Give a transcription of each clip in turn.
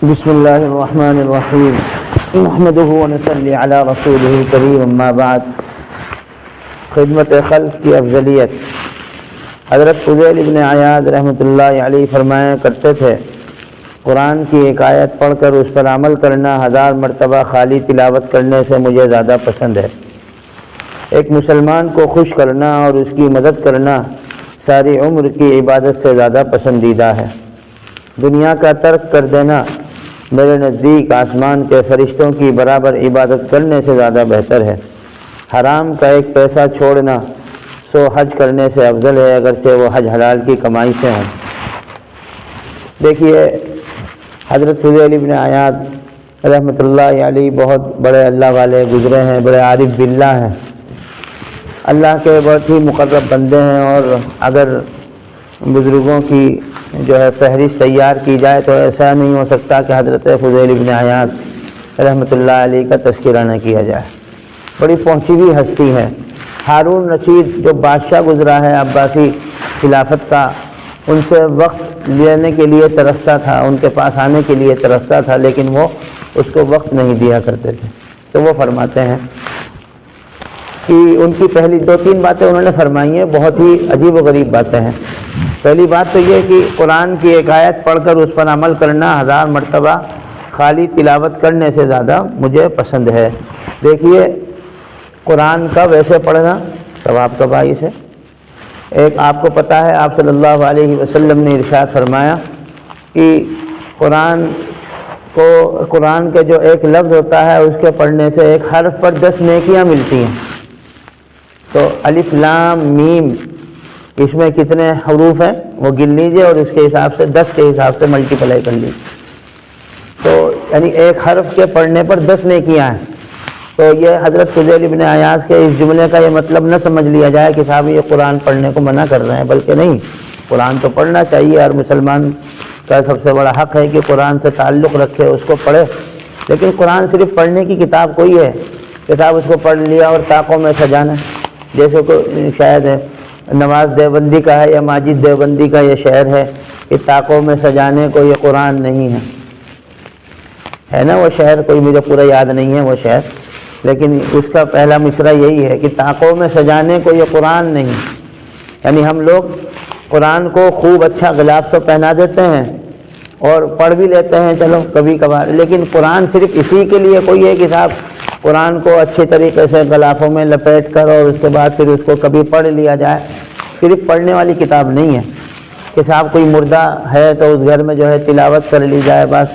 بسم اللہ الرحمن الرحیم نحمدہ ونصلی علی رسولہ الکریم اما بعد۔ خدمت خلق کی افضلیت۔ حضرت فضیل بن عیاض رحمۃ اللہ علیہ فرمایا کرتے تھے، قرآن کی ایک آیت پڑھ کر اس پر عمل کرنا 1000 مرتبہ خالی تلاوت کرنے سے مجھے زیادہ پسند ہے۔ ایک مسلمان کو خوش کرنا اور اس کی مدد کرنا ساری عمر کی عبادت سے زیادہ پسندیدہ ہے۔ دنیا کا ترک کر دینا میرے نزدیک آسمان کے فرشتوں کی برابر عبادت کرنے سے زیادہ بہتر ہے۔ حرام کا ایک پیسہ چھوڑنا 100 حج کرنے سے افضل ہے، اگرچہ وہ حج حلال کی کمائی سے ہوں۔ دیکھیے، حضرت فضیل بن عیاض رحمۃ اللہ علیہ بہت بڑے اللہ والے گزرے ہیں، بڑے عارف باللہ ہیں، اللہ کے بہت ہی مقرب بندے ہیں، اور اگر بزرگوں کی جو ہے فہرست تیار کی جائے تو ایسا نہیں ہو سکتا کہ حضرت فضیل بن عیاض رحمۃ اللہ علیہ کا تذکرہ نہ کیا جائے۔ بڑی پہنچی ہوئی ہستی ہے۔ ہارون رشید جو بادشاہ گزرا ہے عباسی خلافت کا، ان سے وقت لینے کے لیے ترستا تھا، ان کے پاس آنے کے لیے ترستا تھا، لیکن وہ اس کو وقت نہیں دیا کرتے تھے۔ تو وہ فرماتے ہیں کہ ان کی پہلی 2-3 باتیں انہوں نے فرمائی ہیں، بہت ہی عجیب و غریب باتیں ہیں۔ پہلی بات تو یہ کہ قرآن کی ایک آیت پڑھ کر اس پر عمل کرنا 1000 مرتبہ خالی تلاوت کرنے سے زیادہ مجھے پسند ہے۔ دیکھیے، قرآن کا ویسے پڑھنا ثواب کا باعث ہے۔ ایک آپ کو پتہ ہے، آپ صلی اللہ علیہ وسلم نے ارشاد فرمایا کہ قرآن کے جو ایک لفظ ہوتا ہے اس کے پڑھنے سے ایک حرف پر 10 نیکیاں ملتی ہیں۔ تو الف لام میم، اس میں کتنے حروف ہیں وہ گن لیجئے اور اس کے حساب سے 10 کے حساب سے ملٹیپلائی کر لیجئے، تو یعنی ایک حرف کے پڑھنے پر 10 نیکیاں ہیں۔ تو یہ حضرت فضیل بن عیاض کے اس جملے کا یہ مطلب نہ سمجھ لیا جائے کہ صاحب یہ قرآن پڑھنے کو منع کر رہے ہیں، بلکہ نہیں، قرآن تو پڑھنا چاہیے، اور مسلمان کا سب سے بڑا حق ہے کہ قرآن سے تعلق رکھے، اس کو پڑھے۔ لیکن قرآن صرف پڑھنے کی کتاب کوئی ہے کہ صاحب اس کو پڑھ لیا اور طاقوں میں سجانا، جیسے کوئی شاید ہے نواز دیوبندی کا ہے یا ماجد دیوبندی کا یہ شعر ہے کہ طاقوں میں سجانے کو یہ قرآن نہیں ہے نا وہ شعر، کوئی مجھے پورا یاد نہیں ہے وہ شعر، لیکن اس کا پہلا مصرع یہی ہے کہ طاقوں میں سجانے کو یہ قرآن نہیں۔ یعنی ہم لوگ قرآن کو خوب اچھا غلاف تو پہنا دیتے ہیں اور پڑھ بھی لیتے ہیں چلو کبھی کبھار، لیکن قرآن صرف اسی کے لیے کوئی ہے کہ صاحب قرآن کو اچھے طریقے سے غلافوں میں لپیٹ کر اور اس کے بعد پھر اس کو کبھی پڑھ لیا جائے، صرف پڑھنے والی کتاب نہیں ہے کہ صاحب کوئی مردہ ہے تو اس گھر میں جو ہے تلاوت کر لی جائے، بس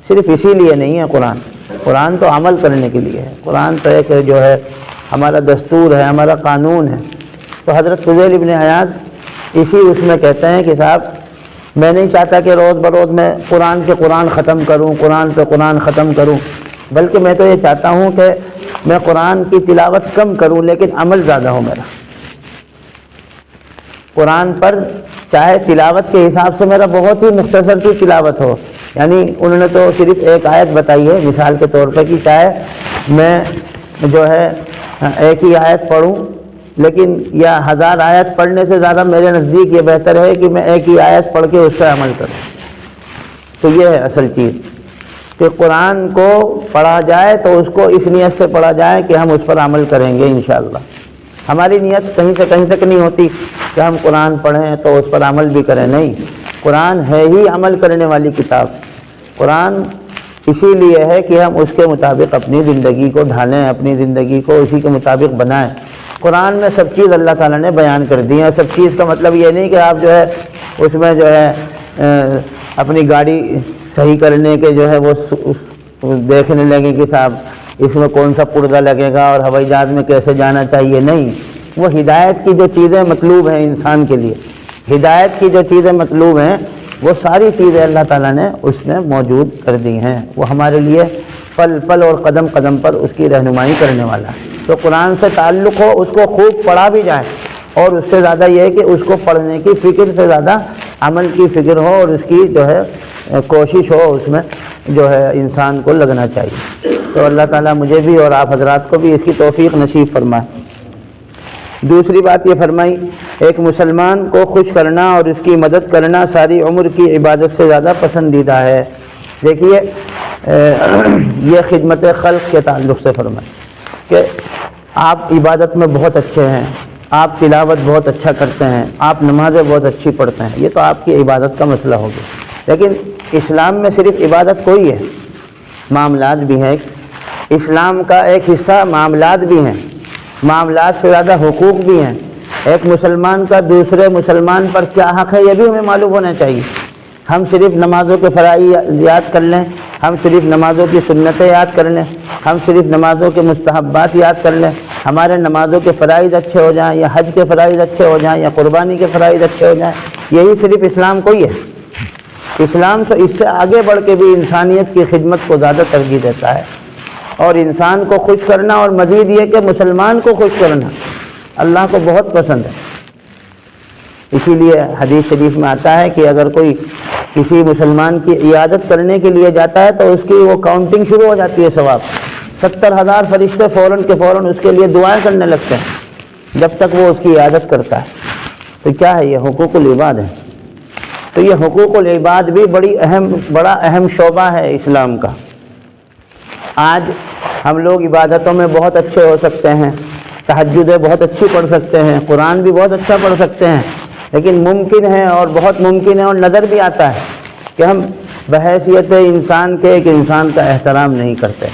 صرف اسی لیے نہیں ہے قرآن۔ قرآن تو عمل کرنے کے لیے ہے، قرآن تو ایک جو ہے ہمارا دستور ہے، ہمارا قانون ہے۔ تو حضرت فضیل بن عیاض اسی اس میں کہتے ہیں کہ صاحب میں نہیں چاہتا کہ روز بروز میں قرآن ختم کروں، قرآن پہ قرآن ختم کروں، بلکہ میں تو یہ چاہتا ہوں کہ میں قرآن کی تلاوت کم کروں لیکن عمل زیادہ ہو میرا قرآن پر، چاہے تلاوت کے حساب سے میرا بہت ہی مختصر سی تلاوت ہو۔ یعنی انہوں نے تو صرف ایک آیت بتائی ہے مثال کے طور پہ کہ چاہے میں جو ہے ایک ہی آیت پڑھوں، لیکن یا 1000 آیت پڑھنے سے زیادہ میرے نزدیک یہ بہتر ہے کہ میں ایک ہی آیت پڑھ کے اس پہ عمل کروں۔ تو یہ ہے اصل چیز کہ قرآن کو پڑھا جائے تو اس کو اس نیت سے پڑھا جائے کہ ہم اس پر عمل کریں گے انشاءاللہ۔ ہماری نیت کہیں سے کہیں تک نہیں ہوتی کہ ہم قرآن پڑھیں تو اس پر عمل بھی کریں، نہیں، قرآن ہے ہی عمل کرنے والی کتاب۔ قرآن اسی لیے ہے کہ ہم اس کے مطابق اپنی زندگی کو ڈھالیں، اپنی زندگی کو اسی کے مطابق بنائیں۔ قرآن میں سب چیز اللہ تعالیٰ نے بیان کر دی ہے۔ سب چیز کا مطلب یہ نہیں کہ آپ جو ہے اس میں جو ہے اپنی گاڑی صحیح کرنے کے جو ہے وہ دیکھنے لگیں کہ صاحب اس میں کون سا پردہ لگے گا اور ہوائی جہاز میں کیسے جانا چاہیے، نہیں، وہ ہدایت کی جو چیزیں مطلوب ہیں انسان کے لیے، ہدایت کی جو چیزیں مطلوب ہیں وہ ساری چیزیں اللہ تعالیٰ نے اس میں موجود کر دی ہیں، وہ ہمارے لیے پل پل اور قدم قدم پر اس کی رہنمائی کرنے والا ہے۔ تو قرآن سے تعلق ہو، اس کو خوب پڑھا بھی جائے، اور اس سے زیادہ یہ ہے کہ اس کو پڑھنے کی فکر سے زیادہ عمل کی فکر ہو اور اس کی جو ہے کوشش ہو، اس میں جو ہے انسان کو لگنا چاہیے۔ تو اللہ تعالیٰ مجھے بھی اور آپ حضرات کو بھی اس کی توفیق نصیب فرمائے۔ دوسری بات یہ فرمائی، ایک مسلمان کو خوش کرنا اور اس کی مدد کرنا ساری عمر کی عبادت سے زیادہ پسندیدہ ہے۔ دیکھیے یہ خدمت خلق کے تعلق سے فرمائیں کہ آپ عبادت میں بہت اچھے ہیں، آپ تلاوت بہت اچھا کرتے ہیں، آپ نمازیں بہت اچھی پڑھتے ہیں، یہ تو آپ کی عبادت کا مسئلہ ہو گیا۔ لیکن اسلام میں صرف عبادت کوئی ہے، معاملات بھی ہیں۔ اسلام کا ایک حصہ معاملات بھی ہیں، معاملات سے زیادہ حقوق بھی ہیں۔ ایک مسلمان کا دوسرے مسلمان پر کیا حق ہے یہ بھی ہمیں معلوم ہونا چاہیے۔ ہم صرف نمازوں کے فرائض یاد کر لیں، ہم صرف نمازوں کی سنتیں یاد کر لیں، ہم صرف نمازوں کے مستحبات یاد کر لیں، ہمارے نمازوں کے فرائض اچھے ہو جائیں، یا حج کے فرائض اچھے ہو جائیں، یا قربانی کے فرائض اچھے ہو جائیں، یہی صرف اسلام کوئی ہے؟ اسلام تو اس سے آگے بڑھ کے بھی انسانیت کی خدمت کو زیادہ ترجیح دیتا ہے، اور انسان کو خوش کرنا، اور مزید یہ کہ مسلمان کو خوش کرنا اللہ کو بہت پسند ہے۔ اسی لیے حدیث شریف میں آتا ہے کہ اگر کوئی کسی مسلمان کی عیادت کرنے کے لیے جاتا ہے تو اس کی وہ کاؤنٹنگ شروع ہو جاتی ہے ثواب، 70,000 فرشتے فوراً کے فوراً اس کے لیے دعائیں کرنے لگتے ہیں جب تک وہ اس کی عیادت کرتا ہے۔ تو کیا ہے یہ؟ حقوق العباد ہے۔ تو یہ حقوق العباد بھی بڑا اہم شعبہ ہے اسلام کا۔ آج ہم لوگ عبادتوں میں بہت اچھے ہو سکتے ہیں، تہجدیں بہت اچھی پڑھ سکتے ہیں، قرآن بھی بہت اچھا پڑھ سکتے ہیں، لیکن ممکن ہے اور بہت ممکن ہے اور نظر بھی آتا ہے کہ ہم بحیثیت انسان کے ایک انسان کا احترام نہیں کرتے،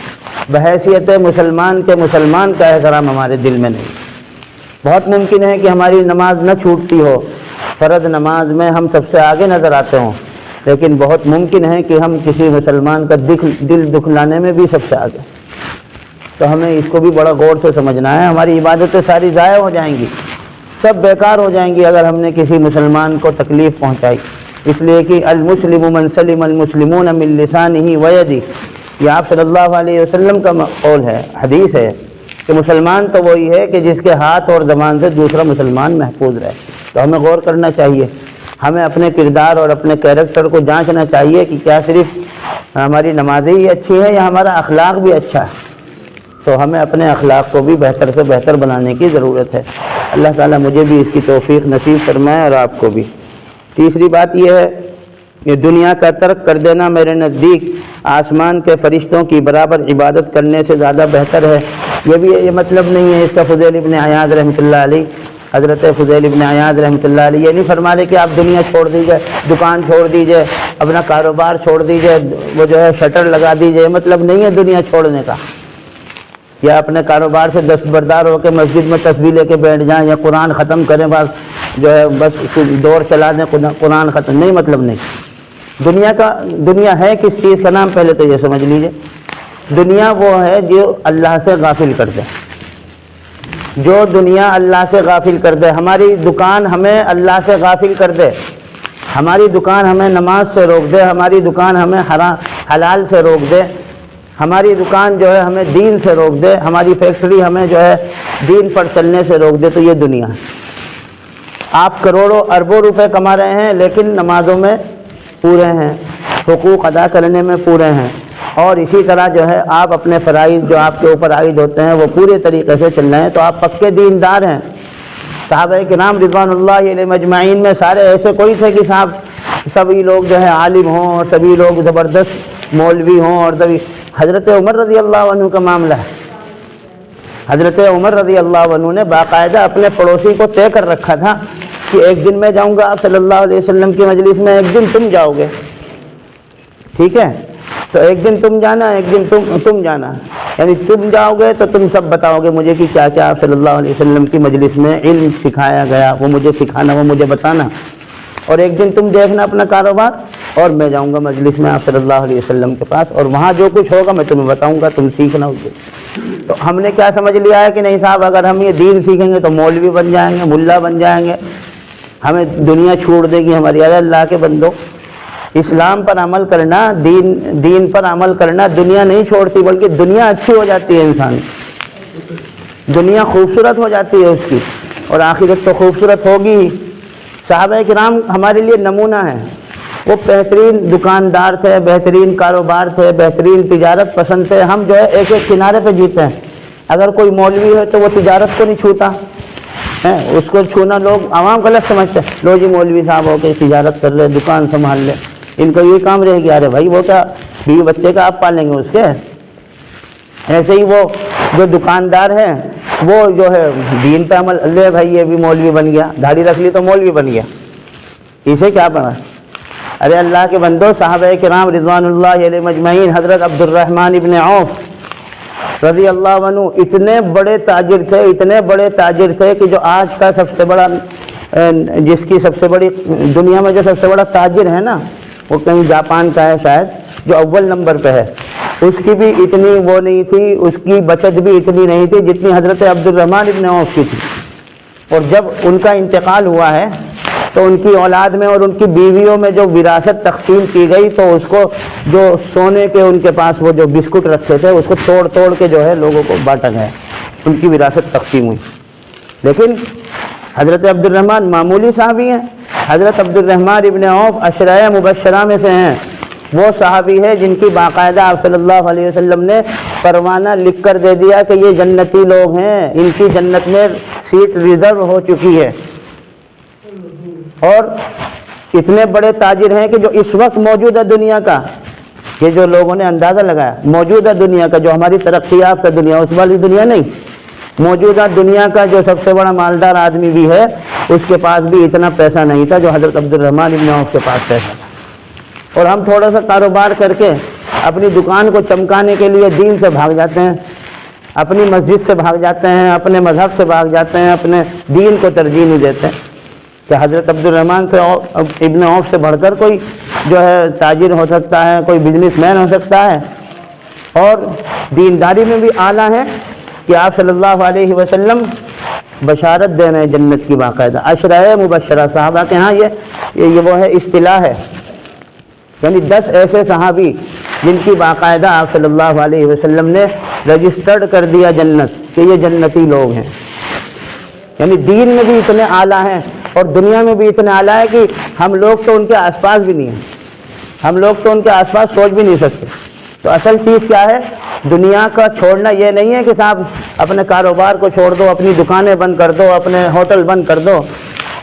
بحیثیت مسلمان کے مسلمان کا احترام ہمارے دل میں نہیں۔ بہت ممکن ہے کہ ہماری نماز نہ چھوٹتی ہو، فرض نماز میں ہم سب سے آگے نظر آتے ہوں، لیکن بہت ممکن ہے کہ ہم کسی مسلمان کا دل دکھلانے میں بھی سب سے آگے۔ تو ہمیں اس کو بھی بڑا غور سے سمجھنا ہے۔ ہماری عبادتیں ساری ضائع ہو جائیں گی، سب بیکار ہو جائیں گی اگر ہم نے کسی مسلمان کو تکلیف پہنچائی۔ اس لیے کہ المسلم من سلم المسلمون من لسانہ ویدہ، یہ آپ صلی اللہ علیہ وسلم کا قول ہے، حدیث ہے کہ مسلمان تو وہی ہے کہ جس کے ہاتھ اور زبان سے دوسرا مسلمان محفوظ رہے۔ تو ہمیں غور کرنا چاہیے، ہمیں اپنے کردار اور اپنے کیریکٹر کو جانچنا چاہیے کہ کیا صرف ہماری نمازیں ہی اچھی ہیں یا ہمارا اخلاق بھی اچھا ہے۔ تو ہمیں اپنے اخلاق کو بھی بہتر سے بہتر بنانے کی ضرورت ہے۔ اللہ تعالیٰ مجھے بھی اس کی توفیق نصیب فرمائے اور آپ کو بھی۔ تیسری بات یہ ہے کہ دنیا کا ترک کر دینا میرے نزدیک آسمان کے فرشتوں کی برابر عبادت کرنے سے زیادہ بہتر ہے۔ یہ بھی یہ مطلب نہیں ہے اس کا فضیل ابن عیاض رحمۃ اللہ علیہ، حضرت فضیل ابن عیاض رحمۃ اللہ علیہ یہ نہیں فرما رہے کہ آپ دنیا چھوڑ دیجئے، دکان چھوڑ دیجئے، اپنا کاروبار چھوڑ دیجئے، وہ جو ہے شٹر لگا دیجئے، مطلب نہیں ہے دنیا چھوڑنے کا، یا اپنے کاروبار سے دستبردار ہو کے مسجد میں تسبیح لے کے بیٹھ جائیں، یا قرآن ختم کریں، بس جو ہے بس دور چلا دیں قرآن ختم، نہیں مطلب نہیں۔ دنیا ہے کس چیز کا نام؟ پہلے تو یہ سمجھ لیجئے، دنیا وہ ہے جو اللہ سے غافل کر دے، جو دنیا اللہ سے غافل کر دے۔ ہماری دکان ہمیں اللہ سے غافل کر دے، ہماری دکان ہمیں نماز سے روک دے، ہماری دکان ہمیں حلال سے روک دے، ہماری دکان جو ہے ہمیں دین سے روک دے، ہماری فیکٹری ہمیں جو ہے دین پر چلنے سے روک دے، تو یہ دنیا ہے۔ آپ کروڑوں اربوں روپے کما رہے ہیں لیکن نمازوں میں پورے ہیں، حقوق ادا کرنے میں پورے ہیں، اور اسی طرح جو ہے آپ اپنے فرائض جو آپ کے اوپر عائد ہوتے ہیں وہ پورے طریقے سے چل رہے ہیں، تو آپ پکے دیندار ہیں۔ صحابہ کرام رضوان اللہ علیہم اجمعین میں سارے ایسے کوئی تھے کہ صاحب سبھی لوگ جو ہے عالم ہوں اور سبھی لوگ زبردست مولوی ہوں، اور سبھی حضرت عمر رضی اللہ عنہ کا معاملہ ہے۔ حضرت عمر رضی اللہ عنہ نے باقاعدہ اپنے پڑوسی کو طے کر رکھا تھا کہ ایک دن میں جاؤں گا آپ صلی اللہ علیہ وسلم کی مجلس میں، ایک دن تم جاؤ گے، ٹھیک ہے؟ تو ایک دن تم جانا، ایک دن تم جانا، یعنی تم جاؤ گے تو تم سب بتاؤ گے مجھے کہ کیا کیا آپ صلی اللہ علیہ وسلم کی مجلس میں علم سکھایا گیا، وہ مجھے سکھانا، وہ مجھے بتانا، اور ایک دن تم دیکھنا اپنا کاروبار، اور میں جاؤں گا مجلس میں آپ صلی اللہ علیہ وسلم کے پاس، اور وہاں جو کچھ ہوگا میں تمہیں بتاؤں گا، تم سیکھنا اسے۔ تو ہم نے کیا سمجھ لیا ہے کہ نہیں صاحب اگر ہم یہ دین سیکھیں گے تو مولوی بن جائیں گے، ملا بن جائیں گے، ہمیں دنیا چھوڑ دے گی ہماری۔ ارے اللہ کے بندو، اسلام پر عمل کرنا، دین پر عمل کرنا دنیا نہیں چھوڑتی، بلکہ دنیا اچھی ہو جاتی ہے، انسان دنیا خوبصورت ہو جاتی ہے اس کی، اور آخرت تو خوبصورت ہوگی ہی۔ صحابہ کرام ہمارے لیے نمونہ ہیں، وہ بہترین دکاندار تھے، بہترین کاروبار تھے، بہترین تجارت پسند تھے۔ ہم جو ہے ایک ایک کنارے پہ جیتے ہیں، اگر کوئی مولوی ہے تو وہ تجارت کو نہیں چھوتا ہے، اس کو چھونا لوگ عوام غلط سمجھتے ہیں، لو جی مولوی صاحب ہو کے تجارت کر لے، دکان سنبھال لے، ان کو یہ کام رہ گیا، ارے بھائی وہ کیا بیوی بچے کا آپ پالیں گے اس کے؟ ایسے ہی وہ جو دکاندار ہے وہ جو ہے دین پہ عمل، لے بھائی یہ بھی مولوی بن گیا، داڑھی رکھ لی تو مولوی بن گیا، اسے کیا بنا؟ ارے اللہ کے بندو، صحابہ کرام رضوان اللہ علیہ مجمعین، حضرت عبد الرحمن ابن عوف رضی اللہ عنہ اتنے بڑے تاجر تھے، اتنے بڑے تاجر تھے کہ جو آج کا سب سے بڑا، جس کی سب سے بڑی دنیا میں جو سب سے بڑا تاجر ہے نا، وہ کہیں جاپان کا ہے شاید، جو اول نمبر پہ ہے، اس کی بھی اتنی وہ نہیں تھی، اس کی بچت بھی اتنی نہیں تھی جتنی حضرت عبد الرحمن ابن عوف کی تھی۔ اور جب ان کا انتقال ہوا ہے تو ان کی اولاد میں اور ان کی بیویوں میں جو وراثت تقسیم کی گئی تو اس کو جو سونے کے ان کے پاس وہ جو بسکٹ رکھتے تھے اس کو توڑ توڑ کے جو ہے لوگوں کو بانٹا گیا، ان کی وراثت تقسیم ہوئی۔ لیکن حضرت عبد الرحمن معمولی صحابی ہیں، حضرت عبد الرحمن ابن عوف عشرۂ مبشرہ میں سے ہیں، وہ صحابی ہے جن کی باقاعدہ آپ صلی اللہ علیہ وسلم نے پروانہ لکھ کر دے دیا کہ یہ جنتی لوگ ہیں، ان کی جنت میں سیٹ ریزرو ہو چکی ہے۔ اور اتنے بڑے تاجر ہیں کہ جو اس وقت موجودہ دنیا کا، یہ جو لوگوں نے اندازہ لگایا موجودہ دنیا کا، جو ہماری ترقی یافتہ دنیا، اس والی دنیا نہیں، موجودہ دنیا کا جو سب سے بڑا مالدار آدمی بھی ہے، اس کے پاس بھی اتنا پیسہ نہیں تھا جو حضرت عبد الرحمن ابن عوف کے پاس پیسہ تھا۔ اور ہم تھوڑا سا کاروبار کر کے اپنی دکان کو چمکانے کے لیے دین سے بھاگ جاتے ہیں، اپنی مسجد سے بھاگ جاتے ہیں، اپنے مذہب سے بھاگ جاتے ہیں، اپنے دین کو ترجیح نہیں دیتے کہ حضرت عبد الرحمن سے ابن عوف سے بڑھ کر کوئی جو ہے تاجر ہو سکتا ہے، کوئی بزنس مین ہو سکتا ہے۔ اور دینداری میں بھی اعلیٰ ہے کہ آپ صلی اللہ علیہ وسلم بشارت دے رہے ہیں جنت کی باقاعدہ، عشرۂ مبشرہ، صحابہ کے ہاں یہ وہ ہے اصطلاح ہے، یعنی 10 ایسے صحابی جن کی باقاعدہ آپ صلی اللہ علیہ وسلم نے رجسٹرڈ کر دیا جنت کہ یہ جنتی لوگ ہیں، یعنی دین میں بھی اتنے اعلیٰ ہیں اور دنیا میں بھی اتنے اعلیٰ ہے کہ ہم لوگ تو ان کے آس پاس بھی نہیں ہیں، ہم لوگ تو ان کے آس پاس سوچ بھی نہیں سکتے۔ تو اصل چیز کیا ہے؟ دنیا کا چھوڑنا یہ نہیں ہے کہ صاحب اپنے کاروبار کو چھوڑ دو، اپنی دکانیں بند کر دو، اپنے ہوٹل بند کر دو۔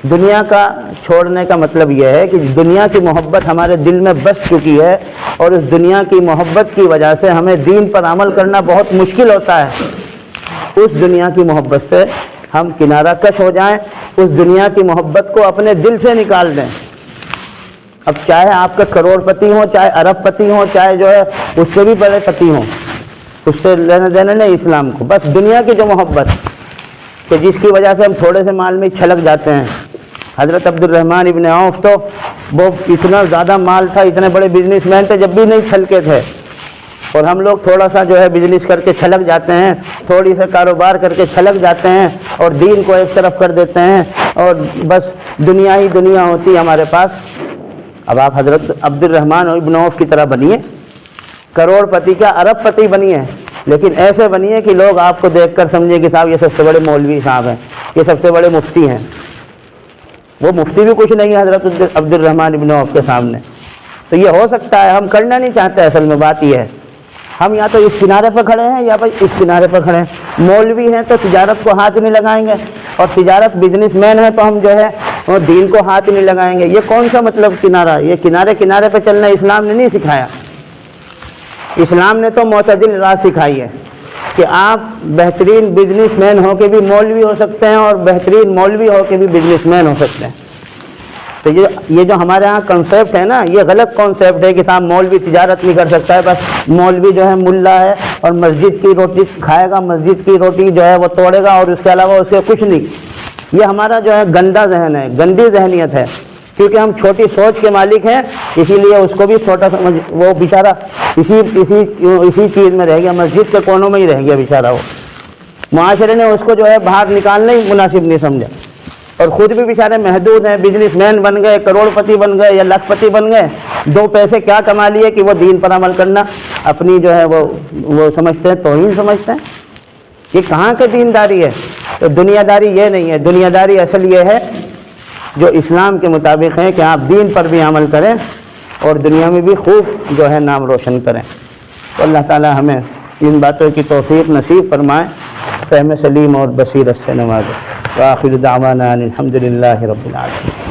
دنیا کا چھوڑنے کا مطلب یہ ہے کہ دنیا کی محبت ہمارے دل میں بس چکی ہے اور اس دنیا کی محبت کی وجہ سے ہمیں دین پر عمل کرنا بہت مشکل ہوتا ہے۔ اس دنیا کی محبت سے ہم کنارہ کش ہو جائیں، اس دنیا کی محبت کو اپنے دل سے نکال دیں۔ اب چاہے آپ کا کروڑ پتی ہوں، چاہے ارب پتی ہوں، چاہے جو ہے اس سے بھی بڑے پتی ہوں، اس سے لینا دینا نہیں اسلام کو، بس دنیا کی جو محبت کہ جس کی وجہ سے ہم تھوڑے سے مال میں چھلک جاتے ہیں۔ حضرت عبد الرحمن ابن عوف تو وہ اتنا زیادہ مال تھا، اتنے بڑے بزنس مین تھے، جب بھی نہیں چھلکے تھے، اور ہم لوگ تھوڑا سا جو ہے بزنس کر کے چھلک جاتے ہیں، تھوڑی سا کاروبار کر کے چھلک جاتے ہیں اور دین کو ایک طرف کر دیتے ہیں اور بس دنیا ہی دنیا ہوتی ہے ہمارے پاس۔ اب آپ حضرت عبد الرحمن ابن عوف کی طرح بنیے، کروڑ پتی کا ارب پتی بنیے، لیکن ایسے بنیے کہ لوگ آپ کو دیکھ کر سمجھے کہ صاحب یہ سب سے بڑے مولوی صاحب ہیں، یہ سب سے بڑے مفتی ہیں۔ وہ مفتی بھی کچھ نہیں ہے حضرت عبد الرحمن ابن عوف کے سامنے۔ تو یہ ہو سکتا ہے، ہم کرنا نہیں چاہتے، اصل میں بات یہ ہے ہم یا تو اس کنارے پر کھڑے ہیں یا بھائی اس کنارے پر کھڑے ہیں۔ مولوی ہیں تو تجارت کو ہاتھ نہیں لگائیں گے، اور تجارت بزنس مین ہے تو ہم جو ہے وہ دین کو ہاتھ نہیں لگائیں گے۔ یہ کون سا مطلب کنارہ؟ یہ کنارے کنارے پہ چلنا اسلام نے نہیں سکھایا۔ اسلام نے تو معتدل راہ سکھائی ہے کہ آپ بہترین بزنس مین ہو کے بھی مولوی ہو سکتے ہیں اور بہترین مولوی ہو کے بھی بزنس مین ہو سکتے ہیں۔ تو یہ جو ہمارے ہاں کنسیپٹ ہے نا، یہ غلط کنسیپٹ ہے کہ صاحب مولوی تجارت نہیں کر سکتا ہے، بس مولوی جو ہے ملا ہے اور مسجد کی روٹی کھائے گا، مسجد کی روٹی جو ہے وہ توڑے گا اور اس کے علاوہ اسے کچھ نہیں۔ یہ ہمارا جو ہے گندا ذہن ہے، گندی ذہنیت ہے، کیونکہ ہم چھوٹی سوچ کے مالک ہیں، اسی لیے اس کو بھی چھوٹا سمجھ، وہ بیچارہ اسی چیز میں رہ گیا، مسجد کے کونوں میں ہی رہ گیا بیچارہ۔ وہ معاشرے نے اس کو جو ہے باہر نکالنا ہی مناسب نہیں سمجھا، اور خود بھی بیچارے محدود ہیں، بزنس مین بن گئے، کروڑ پتی بن گئے یا لاکھ پتی بن گئے، دو پیسے کیا کما لیے کہ وہ دین پر عمل کرنا اپنی جو ہے وہ سمجھتے ہیں، توہین سمجھتے ہیں۔ یہ کہاں کے دینداری ہے؟ تو دنیا داری یہ نہیں ہے، دنیا داری اصل یہ ہے جو اسلام کے مطابق ہے کہ آپ دین پر بھی عمل کریں اور دنیا میں بھی خوب جو ہے نام روشن کریں۔ تو اللہ تعالی ہمیں ان باتوں کی توفیق نصیب فرمائے، فہم سلیم اور بصیرت سے نوازے۔ وآخر دعوانا الحمد للہ رب العالمین۔